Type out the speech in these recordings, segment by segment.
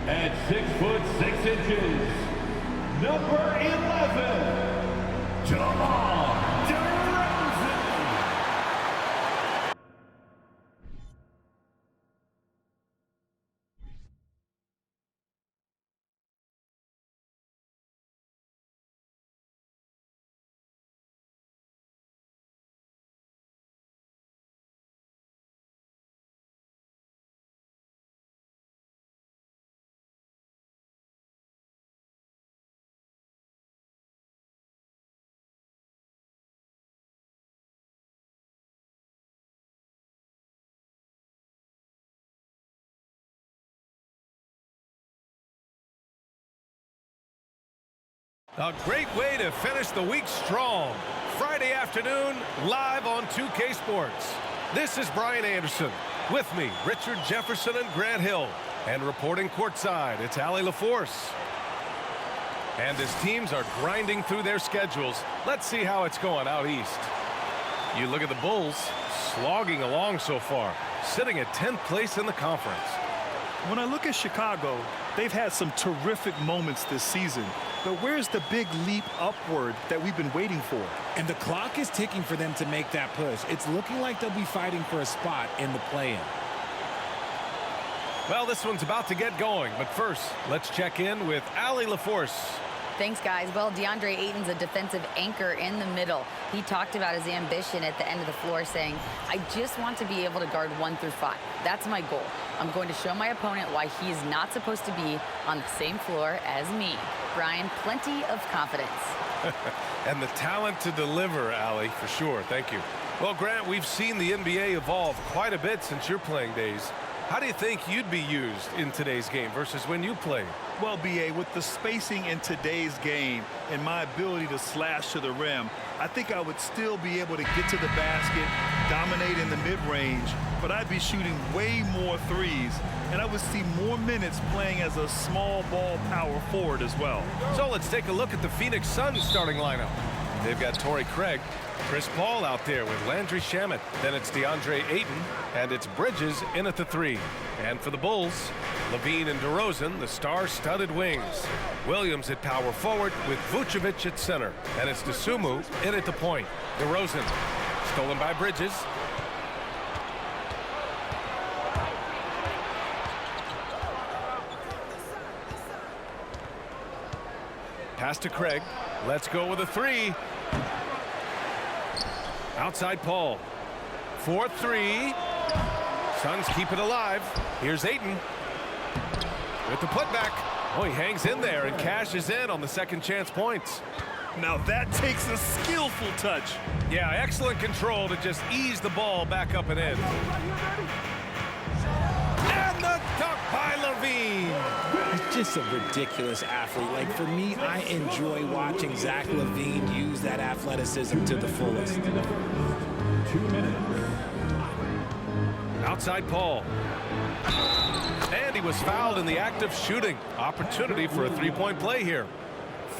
At 6'6", number 11, DeMar DeRozan. A great way to finish the week strong. Friday afternoon, live on 2K Sports. This is Brian Anderson. With me, Richard Jefferson and Grant Hill. And reporting courtside, it's Allie LaForce. And as teams are grinding through their schedules, let's see how it's going out east. You look at the Bulls, slogging along so far, sitting at 10th place in the conference. When I look at Chicago, they've had some terrific moments this season. But where's the big leap upward that we've been waiting for? And the clock is ticking for them to make that push. It's looking like they'll be fighting for a spot in the play-in. Well, this one's about to get going. But first, let's check in with Allie LaForce. Thanks, guys. Well, DeAndre Ayton's a defensive anchor in the middle. He talked about his ambition at the end of the floor, saying, I just want to be able to guard 1 through 5. That's my goal. I'm going to show my opponent why he is not supposed to be on the same floor as me. Brian, plenty of confidence. And the talent to deliver, Allie, for sure. Thank you. Well, Grant, we've seen the NBA evolve quite a bit since your playing days. How do you think you'd be used in today's game versus when you played? Well, B.A., with the spacing in today's game and my ability to slash to the rim, I think I would still be able to get to the basket, dominate in the mid-range, but I'd be shooting way more threes, and I would see more minutes playing as a small ball power forward as well. So let's take a look at the Phoenix Suns starting lineup. They've got Torrey Craig, Chris Paul out there with Landry Shamet. Then it's DeAndre Ayton, and it's Bridges in at the 3. And for the Bulls, LaVine and DeRozan, the star-studded wings. Williams at power forward with Vucevic at center. And it's Dosunmu in at the point. DeRozan, stolen by Bridges. Pass to Craig. Let's go with a 3. Outside Paul. 4-3. Suns keep it alive. Here's Ayton with the putback. Oh, he hangs in there and cashes in on the second chance points. Now that takes a skillful touch. Yeah, excellent control to just ease the ball back up and in. And the dunk by LaVine. He's just a ridiculous athlete. Like, for me, I enjoy watching Zach LaVine use that athleticism to the fullest. 2 minutes. Outside Paul. And he was fouled in the act of shooting. Opportunity for a three-point play here.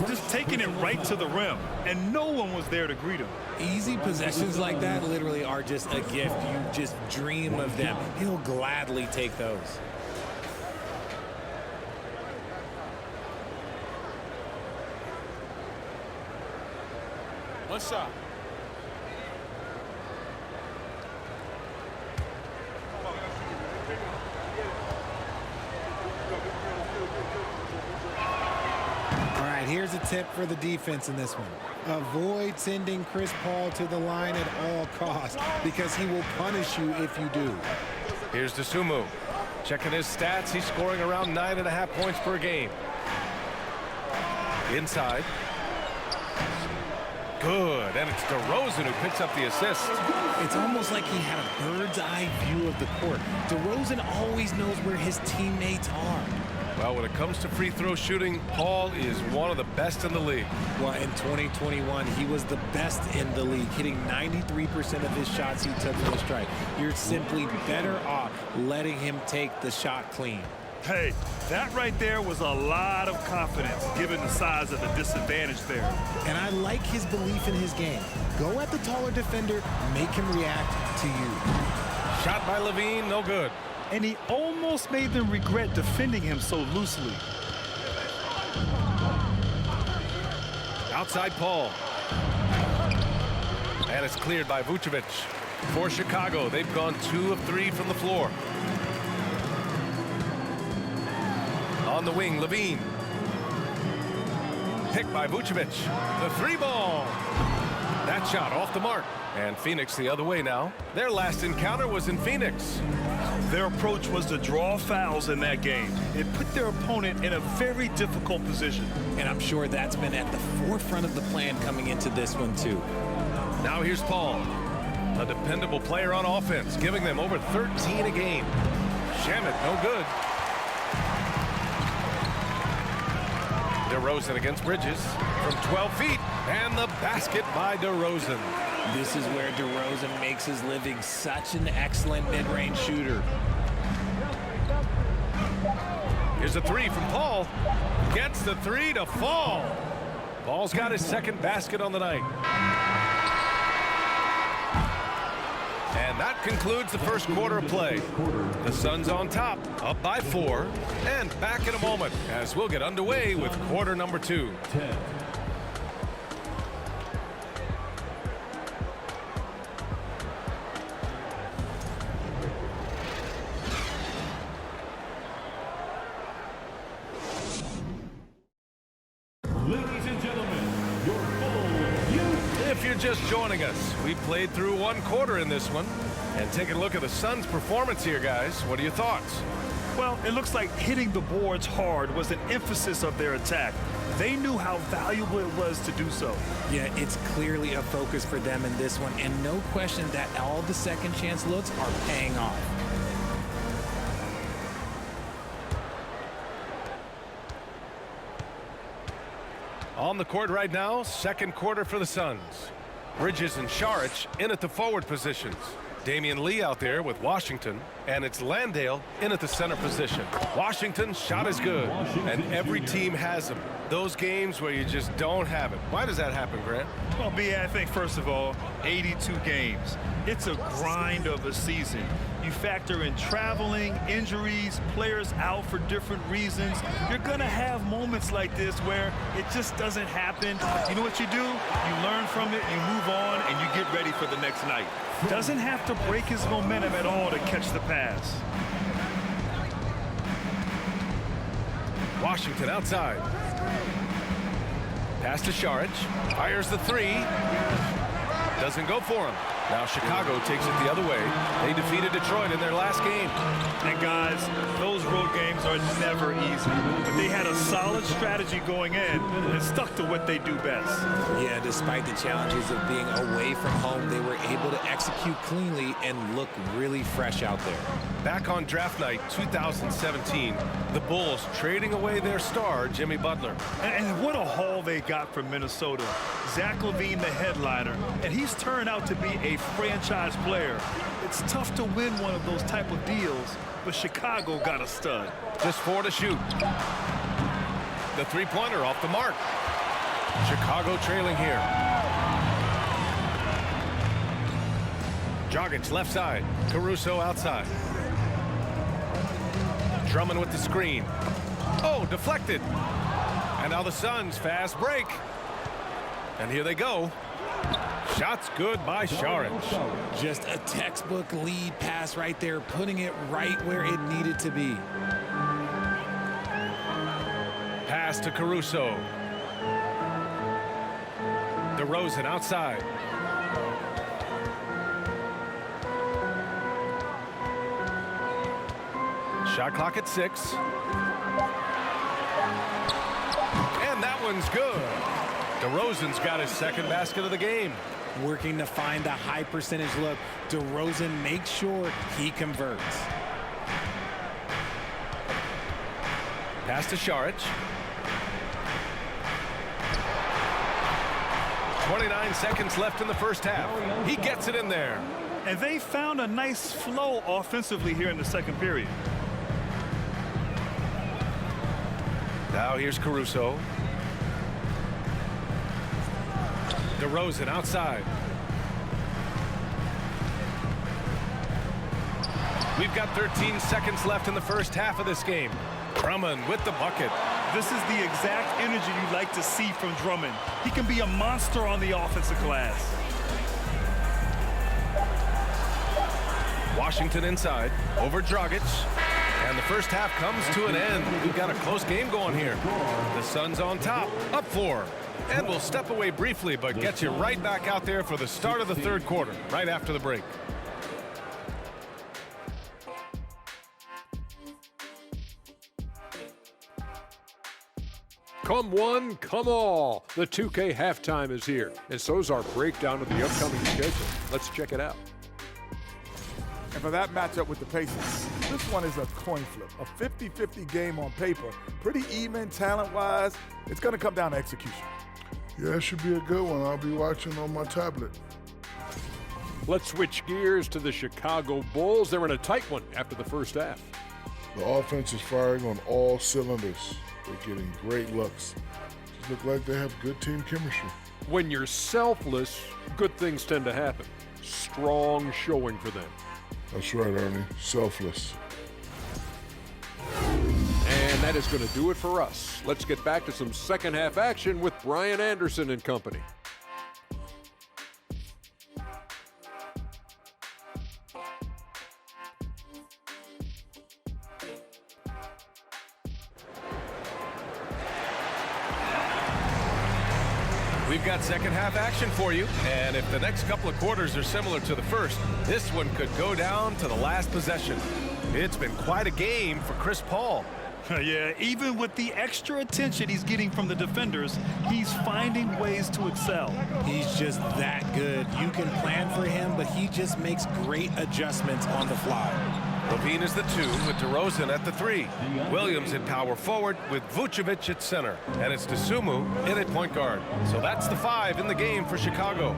Just taking it right to the rim, and no one was there to greet him. Easy possessions like that literally are just a gift. You just dream of them. He'll gladly take those. One shot. Here's a tip for the defense in this one. Avoid sending Chris Paul to the line at all costs, because he will punish you if you do. Here's Dosunmu. Checking his stats, he's scoring around 9.5 points per game. Inside. Good, and it's DeRozan who picks up the assist. It's almost like he had a bird's eye view of the court. DeRozan always knows where his teammates are. Well, when it comes to free throw shooting, Paul is one of the best in the league. Well, in 2021, he was the best in the league, hitting 93% of his shots he took from the strike. You're simply better off letting him take the shot clean. Hey, that right there was a lot of confidence, given the size of the disadvantage there. And I like his belief in his game. Go at the taller defender, make him react to you. Shot by LaVine, no good. and he almost made them regret defending him so loosely. Outside Paul. And it's cleared by Vucevic. For Chicago, they've gone 2 of 3 from the floor. On the wing, Levine. Picked by Vucevic. The 3-ball. That shot off the mark. And Phoenix the other way now. Their last encounter was in Phoenix. Their approach was to draw fouls in that game. It put their opponent in a very difficult position. And I'm sure that's been at the forefront of the plan coming into this one, too. Now here's Paul. A dependable player on offense, giving them over 13 a game. Shamet, no good. DeRozan against Bridges from 12 feet. And the basket by DeRozan. This is where DeRozan makes his living, such an excellent mid-range shooter. Here's a 3 from Paul. Gets the 3 to fall. Paul's got his second basket on the night. And that concludes the first quarter of play. The Suns on top, up by 4, and back in a moment as we'll get underway with quarter number 2. 10. Ladies and gentlemen, your full youth. If you're just joining us, we played through 1 quarter in this one. And taking a look at the Suns' performance here, guys. What are your thoughts? Well, it looks like hitting the boards hard was an emphasis of their attack. They knew how valuable it was to do so. Yeah, it's clearly a focus for them in this one, and no question that all the second chance looks are paying off. On the court right now, second quarter for the Suns. Bridges and Saric in at the forward positions. Damian Lee out there with Washington, and it's Landale in at the center position. Washington's shot is good, and every team has them. Those games where you just don't have it. Why does that happen, Grant? Well, B, I think, first of all, 82 games. It's a grind of a season. You factor in traveling, injuries, players out for different reasons. You're going to have moments like this where it just doesn't happen. You know what you do? You learn from it, you move on, and you get ready for the next night. Doesn't have to break his momentum at all to catch the pass. Washington outside. Pass to Saric. Fires the 3. Doesn't go for him. Now Chicago takes it the other way. They defeated Detroit in their last game. And guys, those road games are never easy. But they had a solid strategy going in and stuck to what they do best. Yeah, despite the challenges of being away from home, they were able to execute cleanly and look really fresh out there. Back on draft night 2017, the Bulls trading away their star, Jimmy Butler. And what a haul they got from Minnesota. Zach LaVine, the headliner, and he's turned out to be a franchise player. It's tough to win one of those type of deals, but Chicago got a stud. Just 4 to shoot. The 3-pointer off the mark. Chicago trailing here. Dragic left side. Caruso outside. Drummond with the screen. Oh, deflected. And now the Suns fast break. And here they go. Shots good by Saric. Just a textbook lead pass right there, putting it right where it needed to be. Pass to Caruso. DeRozan outside. Shot clock at 6. And that one's good. DeRozan's got his second basket of the game. Working to find the high percentage look. DeRozan makes sure he converts. Pass to Saric. 29 seconds left in the first half. He gets it in there. And they found a nice flow offensively here in the second period. Now here's Caruso. DeRozan outside. We've got 13 seconds left in the first half of this game. Drummond with the bucket. This is the exact energy you'd like to see from Drummond. He can be a monster on the offensive glass. Washington inside, over Dragic. And the first half comes to an end. We've got a close game going here. The Suns on top, up 4. And we'll step away briefly, but get you right back out there for the start of the third quarter, right after the break. Come one, come all. The 2K halftime is here, and so's our breakdown of the upcoming schedule. Let's check it out. And for that matchup with the Pacers, this one is a coin flip, a 50-50 game on paper. Pretty even talent-wise. It's going to come down to execution. Yeah, it should be a good one. I'll be watching on my tablet. Let's switch gears to the Chicago Bulls. They're in a tight one after the first half. The offense is firing on all cylinders. They're getting great looks. Just look like they have good team chemistry. When you're selfless, good things tend to happen. Strong showing for them. That's right, Ernie. Selfless. And that is going to do it for us. Let's get back to some second half action with Brian Anderson and company. We've got second half action for you, and if the next couple of quarters are similar to the first, this one could go down to the last possession. It's been quite a game for Chris Paul. Yeah, even with the extra attention he's getting from the defenders, he's finding ways to excel. He's just that good. You can plan for him, but he just makes great adjustments on the fly. Levine is the 2 with DeRozan at the 3. Williams in power forward with Vucevic at center. And it's Dosunmu in at point guard. So that's the 5 in the game for Chicago.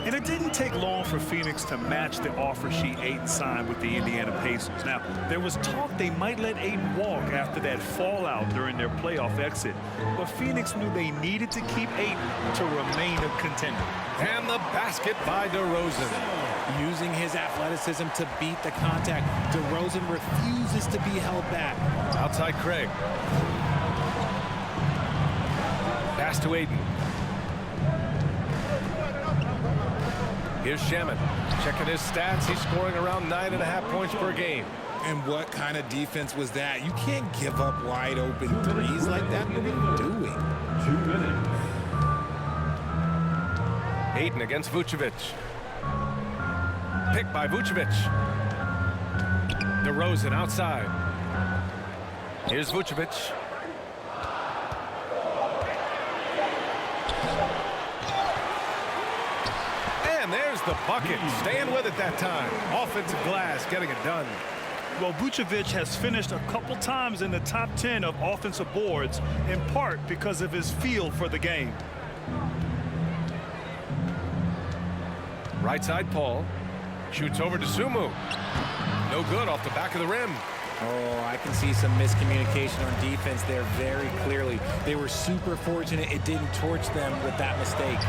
And it didn't take long for Phoenix to match the offer sheet Ayton signed with the Indiana Pacers. Now, there was talk they might let Ayton walk after that fallout during their playoff exit. But Phoenix knew they needed to keep Ayton to remain a contender. And the basket by DeRozan. Using his athleticism to beat the contact, DeRozan refuses to be held back. Outside Craig. Pass to Ayton. Here's Shaman. Checking his stats. He's scoring around 9.5 points per game. And what kind of defense was that? You can't give up wide open threes like that. What are you doing? 2 minutes. Ayton against Vucevic. Pick by Vucevic. DeRozan outside. Here's Vucevic. And there's the bucket. Staying with it that time. Offensive glass getting it done. Well, Vucevic has finished a couple times in the top 10 of offensive boards, in part because of his feel for the game. Right side Paul. Shoots over to Sumu. No good off the back of the rim. Oh, I can see some miscommunication on defense there very clearly. They were super fortunate it didn't torch them with that mistake.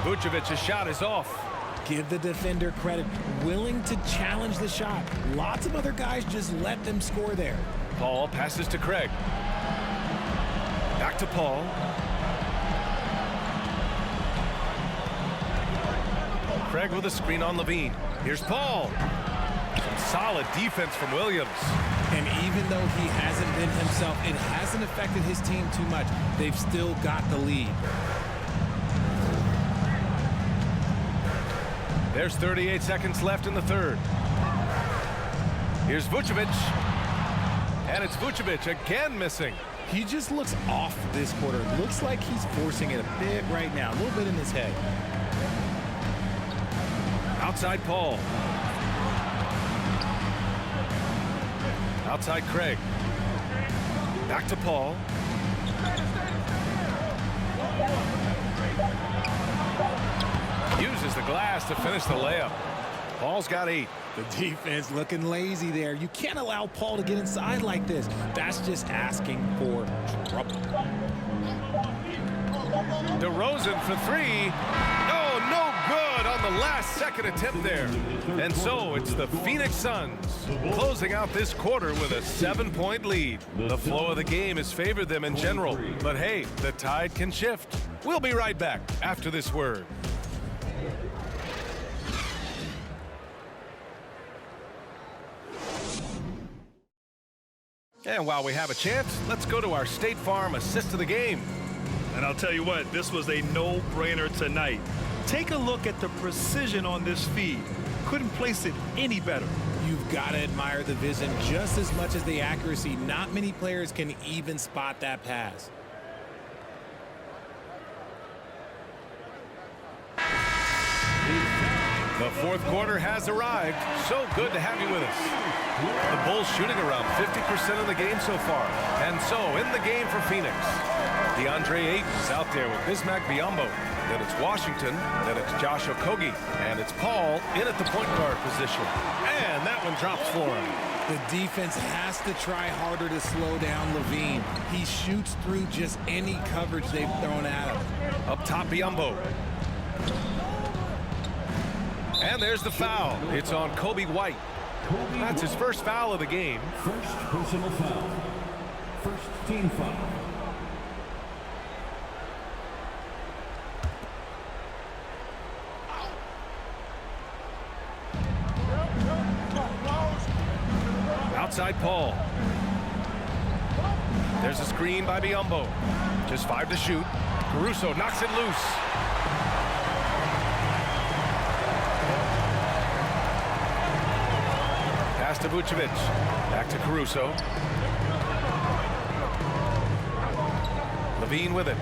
Vucevic's shot is off. Give the defender credit, willing to challenge the shot. Lots of other guys just let them score there. Paul passes to Craig. Back to Paul. Craig with a screen on Levine. Here's Paul. Some solid defense from Williams. And even though he hasn't been himself, it hasn't affected his team too much. They've still got the lead. There's 38 seconds left in the third. Here's Vucevic. And it's Vucevic again missing. He just looks off this quarter. Looks like he's forcing it a bit right now, a little bit in his head. Outside Paul. Outside Craig. Back to Paul. Uses the glass to finish the layup. Paul's got 8. The defense looking lazy there. You can't allow Paul to get inside like this. That's just asking for trouble. DeRozan for 3. Oh, no good it on the last second attempt there. And so it's the Phoenix Suns closing out this quarter with a 7-point lead. The flow of the game has favored them in general, but hey, the tide can shift. We'll be right back after this word. And while we have a chance, let's go to our State Farm assist of the game. And I'll tell you what, this was a no-brainer tonight. Take a look at the precision on this feed. Couldn't place it any better. You've got to admire the vision just as much as the accuracy. Not many players can even spot that pass. The fourth quarter has arrived. So good to have you with us. The Bulls shooting around 50% of the game so far. And so in the game for Phoenix, DeAndre Ayton's out there with Bismack Biyombo. Then it's Washington. Then it's Josh Okogie. And it's Paul in at the point guard position. And that one drops for him. The defense has to try harder to slow down LaVine. He shoots through just any coverage they've thrown at him. Up top, Biyombo. And there's the foul. It's on Coby White. That's his first foul of the game. First personal foul. First team foul. Outside Paul. There's a screen by Biyombo. Just 5 to shoot. Caruso knocks it loose. Pass to Vucevic. Back to Caruso. LaVine with it.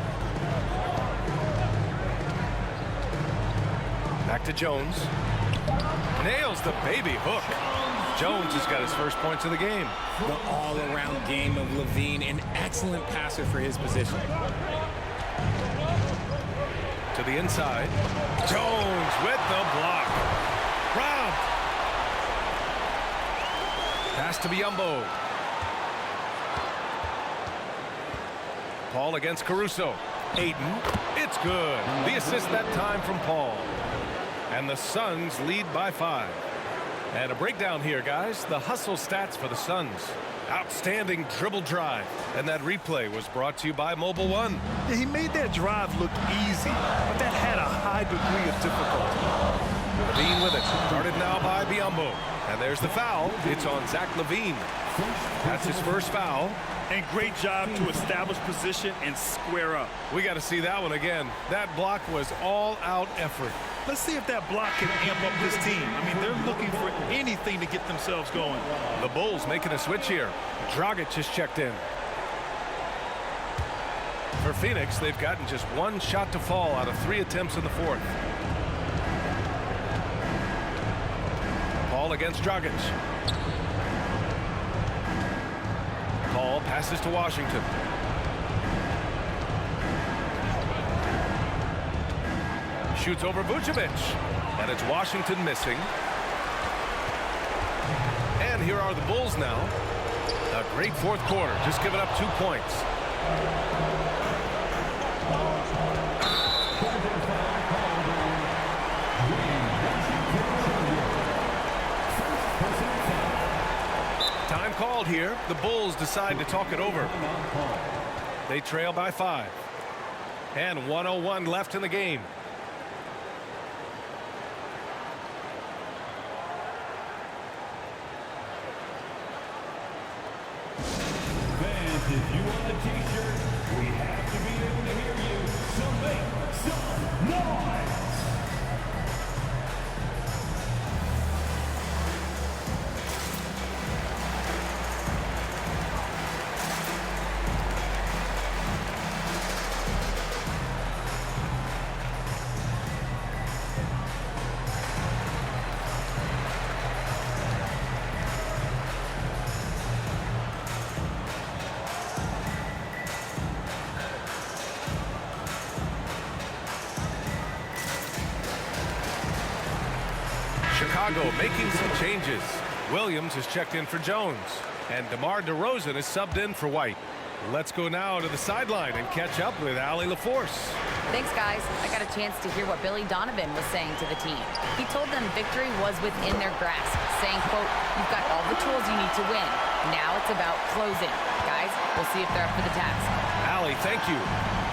Back to Jones. Nails the baby hook. Jones has got his first points of the game. The all-around game of LaVine, an excellent passer for his position. To the inside. Jones with the block. Robbed. Pass to Biyombo. Paul against Caruso. Ayton. It's good. The assist that time from Paul. And the Suns lead by 5. And a breakdown here, guys. The hustle stats for the Suns. Outstanding dribble drive. And that replay was brought to you by Mobile One. Yeah, he made that drive look easy, but that had a high degree of difficulty. LaVine with it. Started now by Biyombo. And there's the foul. It's on Zach LaVine. That's his first foul. And great job to establish position and square up. We got to see that one again. That block was all-out effort. Let's see if that block can amp up this team. I mean, they're looking for anything to get themselves going. The Bulls making a switch here. Dragic has checked in. For Phoenix, they've gotten just 1 shot to fall out of 3 attempts in the fourth. Paul against Dragic. Paul passes to Washington. Shoots over Vucevic. And it's Washington missing. And here are the Bulls now. A great fourth quarter. Just giving up 2 points. Time called here. The Bulls decide to talk it over. They trail by 5. And 1:01 left in the game. Fans, if you want a t-shirt, we have to be able to hear you. So make some noise. Chicago making some changes. Williams has checked in for Jones. And DeMar DeRozan is subbed in for White. Let's go now to the sideline and catch up with Allie LaForce. Thanks, guys. I got a chance to hear what Billy Donovan was saying to the team. He told them victory was within their grasp, saying, quote, "You've got all the tools you need to win. Now it's about closing." Guys, we'll see if they're up for the task. Allie, thank you.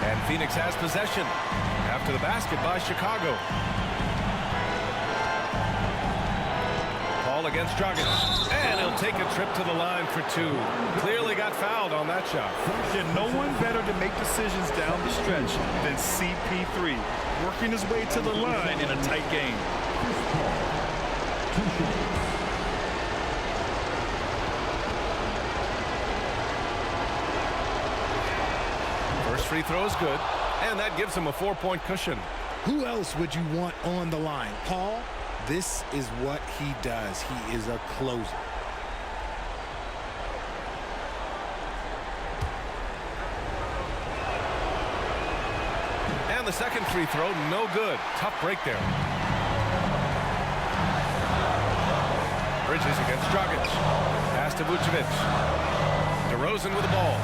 And Phoenix has possession after the basket by Chicago. Paul against Dragic. And he'll take a trip to the line for two. Clearly got fouled on that shot. Yeah, no one better to make decisions down the stretch than CP3, working his way to the line in a tight game. First free throw is good, and that gives him a 4-point cushion. Who else would you want on the line? Paul, this is what he does. He is a closer. And the second free throw, no good. Tough break there. Bridges against Dragic. Pass to Vucevic. DeRozan with the ball.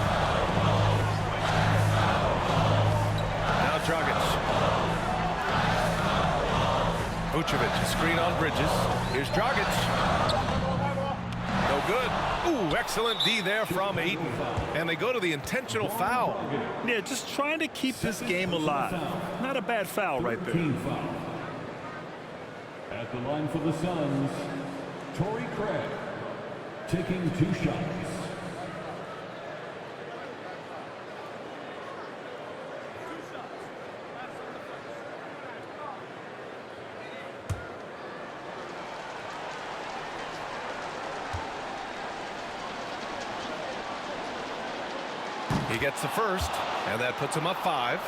Now Dragic. Vucevic, a screen on Bridges. Here's Dragic. No good. Ooh, excellent D there from Ayton. And they go to the intentional foul. Yeah, just trying to keep this game alive. Not a bad foul right there. Team foul. At the line for the Suns, Torrey Craig taking 2 shots. He gets the first, and that puts him up 5.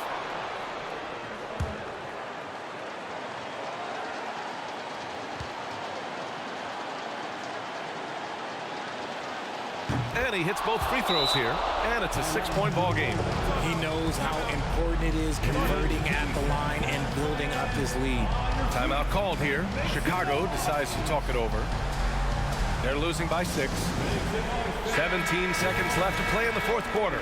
And he hits both free throws here, and it's a 6-point ball game. He knows how important it is converting at the line and building up this lead. Timeout called here. Chicago decides to talk it over. They're losing by 6. 17 seconds left to play in the 4th quarter.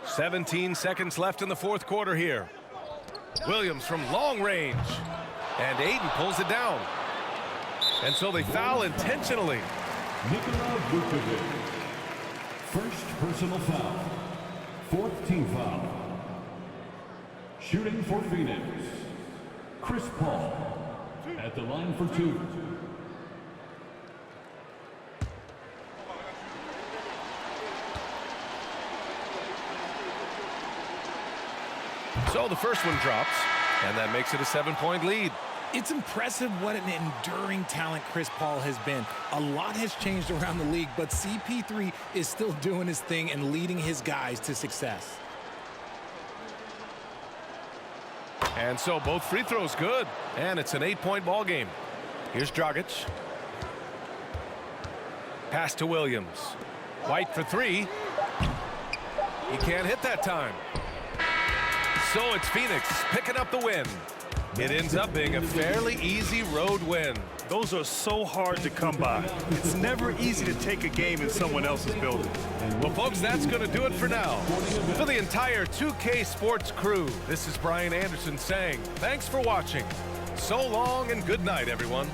17 seconds left in the 4th quarter here. Williams from long range. And Ayton pulls it down. And so they foul intentionally. Nikola Vucevic. First personal foul. 4th team foul. Shooting for Phoenix, Chris Paul at the line for 2. So the first one drops, and that makes it a 7-point lead. It's impressive what an enduring talent Chris Paul has been. A lot has changed around the league, but CP3 is still doing his thing and leading his guys to success. And so both free throws good, and it's an 8-point ball game. Here's Dragic. Pass to Williams. White for 3. He can't hit that time. So it's Phoenix picking up the win. It ends up being a fairly easy road win. Those are so hard to come by. It's never easy to take a game in someone else's building. Well, folks, that's going to do it for now. For the entire 2K Sports crew, this is Brian Anderson saying thanks for watching. So long and good night, everyone.